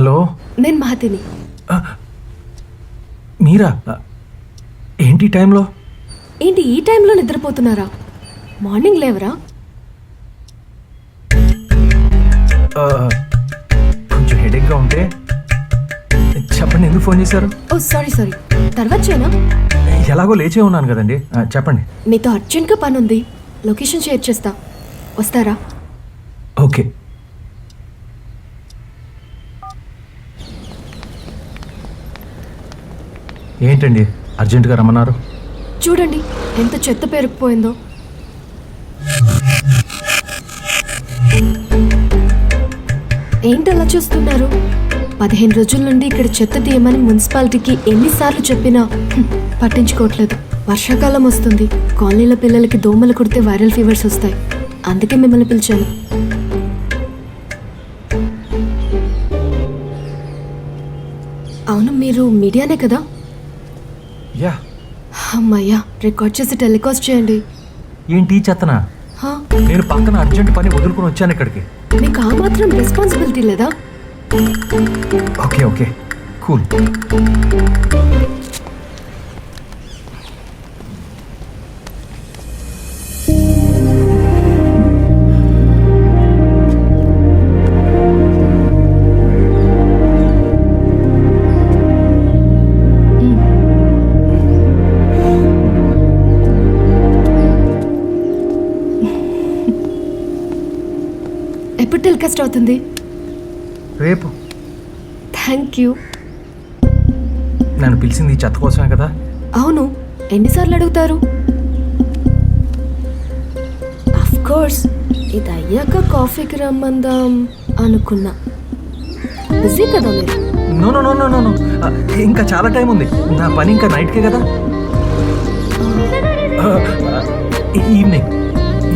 Hello, నేను మహతిని. మీరా? ఏంటి టైంలో? ఏంటి ఈ టైంలో నిద్రపోతున్నారా? మార్నింగ్ లేవరా? కొంచెం హెడేక్గా ఉంటే. చెప్పండి, ఎందుకు ఫోన్ చేశారు? ఓ సారీ తర్వాత చేయనా? ఎలాగో లేచే ఉన్నాను కదండి. చెప్పండి. మీతో అర్జెంట్గా పని ఉంది. లొకేషన్ షేర్ చేస్తా, వస్తారా? ఓకే. ఏంటండి అర్జెంటుగా రమ్మన్నారు? చూడండి ఎంత చెత్త పేరుకుపోయిందో. ఏంటి అలా చూస్తున్నారు? 15 రోజుల నుండి ఇక్కడ చెత్త తీయమని మున్సిపాలిటీకి ఎన్నిసార్లు చెప్పినా పట్టించుకోవట్లేదు. వర్షాకాలం వస్తుంది, కాలనీల పిల్లలకి దోమలు కుడితే వైరల్ ఫీవర్స్ వస్తాయి. అందుకే మిమ్మల్ని పిలిచాను. అవును, మీరు మీడియానే కదా? యా. అమ్మయ్యా, రికార్డ్ చేసి టెలికాస్ట్ చేయండి. ఏంటి చెత్తనా? నేను పక్కన అర్జెంట్ పని వదులుకొని వచ్చాను ఇక్కడికి. మీకు ఆ మాత్రం రెస్పాన్సిబిలిటీ లేదా? Okay okay, cool. ఎప్పుడు టెలికాస్ట్ అవుతుంది? రేపు. Thank you. నన్ను పిలిచింది చెత్త కోసమే కదా? అవును, ఎన్నిసార్లు అడుగుతారు? అఫ్ కోర్స్, ఇది అయ్యాక కాఫీకి రమ్మందాం అనుకున్నా. బిజీ కదా మీరు? No no no no no no, ఇంకా చాలా టైం ఉంది. నా పని ఇంకా నైట్కే కదా.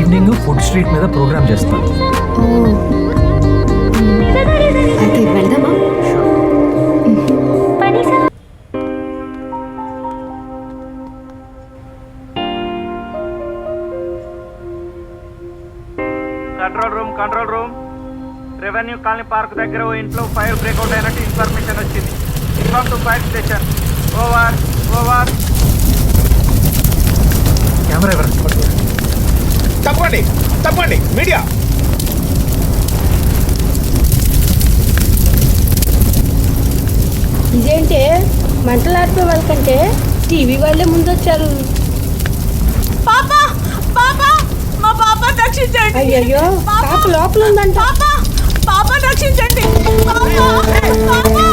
ఈవినింగ్ ఫుడ్ స్ట్రీట్ మీద ప్రోగ్రామ్ చేస్తాను. అయితే వెళ్దామా? Control room, revenue colony park దగ్గర ఓ ఇంట్లో ఫైర్ బ్రేక్అవుట్ అయినట్టు ఇన్ఫర్మేషన్ వచ్చింది. Inform to fire station. Over. Camera ఎవరు? తప్పండి మీడియా. ఇదేంటే మంటలాడిపోయే వాళ్ళకంటే టీవీ వాళ్ళే ముందు వచ్చారు. పాపా మా పాప రక్షించండి. అయ్యయ్యో, పాప లోపల ఉందంట. పాప రక్షించండి. పాపా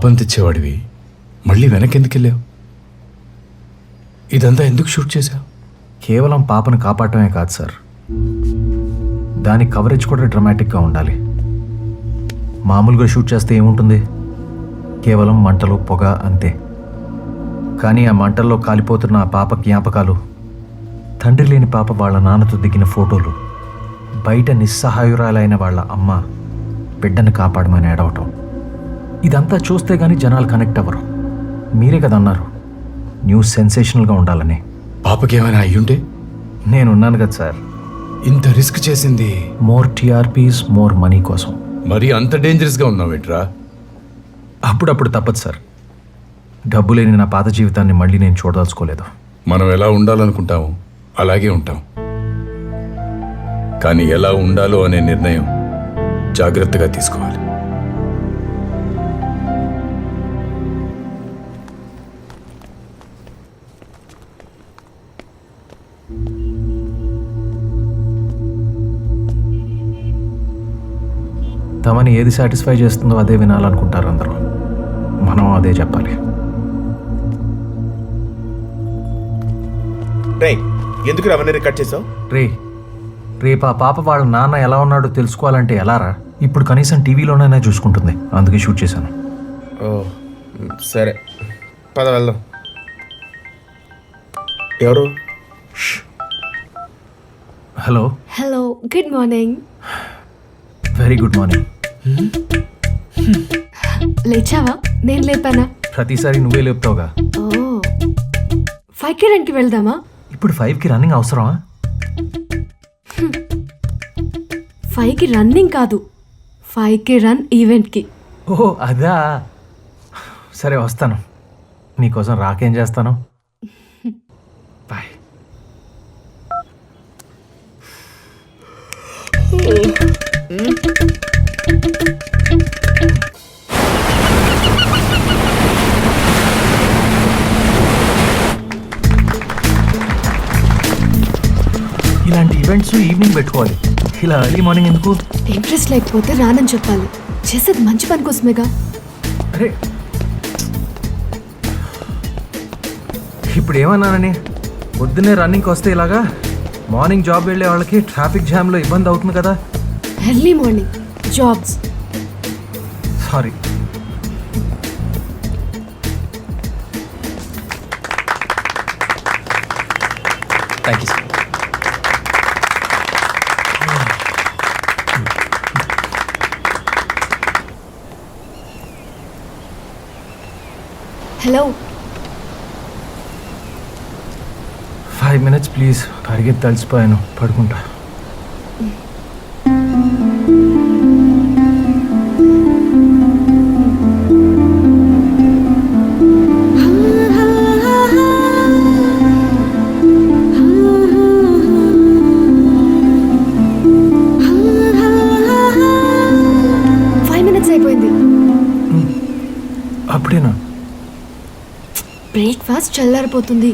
పాపం తెచ్చేవాడివి మళ్ళీ వెనకెందుకు వెళ్ళావు? ఇదంతా ఎందుకు షూట్ చేశావు? కేవలం పాపను కాపాడటమే కాదు సార్, దాని కవరేజ్ కూడా డ్రమాటిక్గా ఉండాలి. మామూలుగా షూట్ చేస్తే ఏముంటుంది, కేవలం మంటలు పొగ అంతే. కానీ ఆ మంటల్లో కాలిపోతున్న ఆ పాప జ్ఞాపకాలు, తండ్రి లేని పాప వాళ్ళ నాన్నతో దిగిన ఫోటోలు, బయట నిస్సహాయురాలైన వాళ్ళ అమ్మ బిడ్డను కాపాడమని ఏడవటం, ఇదంతా చూస్తే కానీ జనాలు కనెక్ట్ అవ్వరు. మీరే కదా అన్నారు న్యూస్ సెన్సేషనల్గా ఉండాలని. పాపకేమైనా అయ్యుంటే? నేనున్నాను కదా సార్. ఇంత రిస్క్ చేసింది మోర్ టీఆర్పీస్, మోర్ మనీ కోసం. మరి అంత డేంజరస్గా ఉన్నావేట్రా? అప్పుడప్పుడు తప్పదు సార్. డబ్బు లేని నా పాత జీవితాన్ని మళ్ళీ నేను చూడదలుచుకోలేదు. మనం ఎలా ఉండాలనుకుంటామో అలాగే ఉంటాం, కానీ ఎలా ఉండాలో అనే నిర్ణయం జాగ్రత్తగా తీసుకోవాలి. తమని ఏది సాటిస్ఫై చేస్తుందో అదే వినాలనుకుంటారు అందరూ. మనం అదే చెప్పాలి. రే, ఎందుకు అవన్నీ కట్ చేసావు? రేపు ఆ పాప వాళ్ళ నాన్న ఎలా ఉన్నాడో తెలుసుకోవాలంటే ఎలారా? ఇప్పుడు కనీసం టీవీలోనైనా చూసుకుంటుంది, అందుకే షూట్ చేశాను. ఓ సరే, పద వెళ్దాం. ఎవరు? Hello. Hello, good morning. Very good morning. లేచావా? నేను లేపానా? ప్రతిసారి నువ్వే లేపుతావుగా. ఓ, 5కి రన్కి వెళ్దామా? ఇప్పుడు 5కి రన్నింగ్ అవసరమా? 5కి రన్నింగ్ కాదు, 5కి రన్ ఈవెంట్కి. ఓహో అదా, సరే వస్తాను. నీకోసం రాకేం చేస్తాను. బాయ్. ఇలాంటి ఈవెంట్స్ ఈవినింగ్ పెట్టుకోవాలి, ఇలా ఎర్లీ మార్నింగ్ ఎందుకు? ఇంట్రెస్ట్ లేకపోతే రానని చెప్పాలి. చేసేది మంచి పని కోసమేగా. అరే ఇప్పుడు ఏమన్నానని? పొద్దున్నే రన్నింగ్కి వస్తే ఇలాగా? మార్నింగ్ జాబ్ వెళ్ళే వాళ్ళకి ట్రాఫిక్ జామ్లో ఇబ్బంది అవుతుంది కదా. Early morning jobs. Sorry. Thank you sir. Hello, 5 minutes please. పరిగెత్తి తలిసిపోయాను, పడుకుంటా. అప్పుడేనా? బ్రేక్ఫాస్ట్ చల్లారిపోతుంది.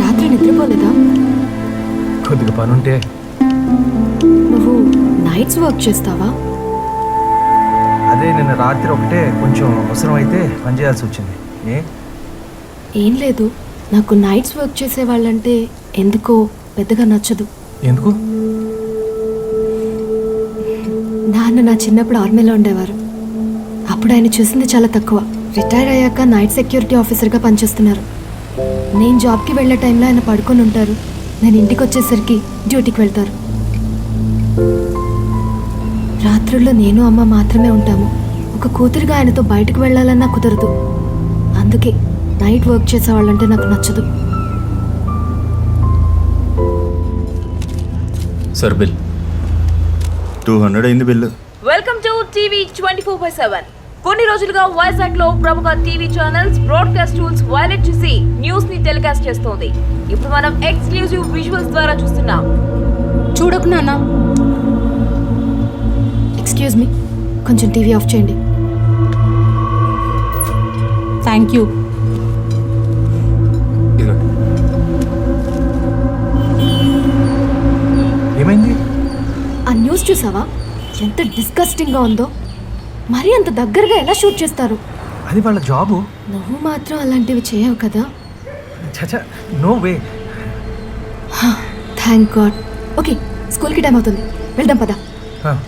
రాత్రి నిద్రపోలేదా? కొద్దిగా పనుంటే. నువ్వు నైట్స్ వర్క్ చేస్తావా? అదే నిన్న రాత్రి ఒకటే కొంచెం అవసరం అయితే పని చేయాల్సి వచ్చింది. ఏం లేదు, నాకు నైట్స్ వర్క్ చేసే వాళ్ళంటే ఎందుకో పెద్దగా నచ్చదు. ఎందుకు? నాన్న నా చిన్నప్పుడు ఆర్మీలో ఉండేవారు. అప్పుడు ఆయన చూసింది చాలా తక్కువ. రిటైర్ అయ్యాక నైట్ సెక్యూరిటీ ఆఫీసర్గా పనిచేస్తున్నారు. నేను జాబ్కి వెళ్ళే టైంలో ఆయన పడుకొని ఉంటారు. నేను ఇంటికి వచ్చేసరికి డ్యూటీకి వెళ్తారు. రాత్రుల్లో నేను అమ్మ మాత్రమే ఉంటాము. ఒక కూతురిగా ఆయనతో బయటకు వెళ్ళాలన్నా కుదరదు. అందుకే నైట్ వర్క్ చేసేవాళ్ళంటే నాకు నచ్చదు. సార్ బిల్ 200 అయింది బిల్లు. Welcome to TV 24/7. కొన్ని రోజులుగా వైజాగ్ లో ప్రముఖ TV channels broadcast tools violet చేసి న్యూస్ ని టెలికాస్ట్ చేస్తోంది. ఇప్పుడు మనం ఎక్స్క్లూజివ్ విజువల్స్ ద్వారా చూస్తున్నాం. చూడకు నాన్న. ఎక్స్క్యూజ్ మీ, కొంచెం టీవీ ఆఫ్ చేయండి. Thank you. ఏమైంది? ఆ న్యూస్ చూసావా? ఎంత డిస్గస్టింగ్గా ఉందో. మరీ అంత దగ్గరగా ఎలా షూట్ చేస్తారు? అది వాళ్ళ జాబు. నువ్వు మాత్రం అలాంటివి చేయవు కదా. చచా, no way. Thank God. Okay, స్కూల్కి టైం అవుతుంది, వెళ్దాం పదా. ఆ,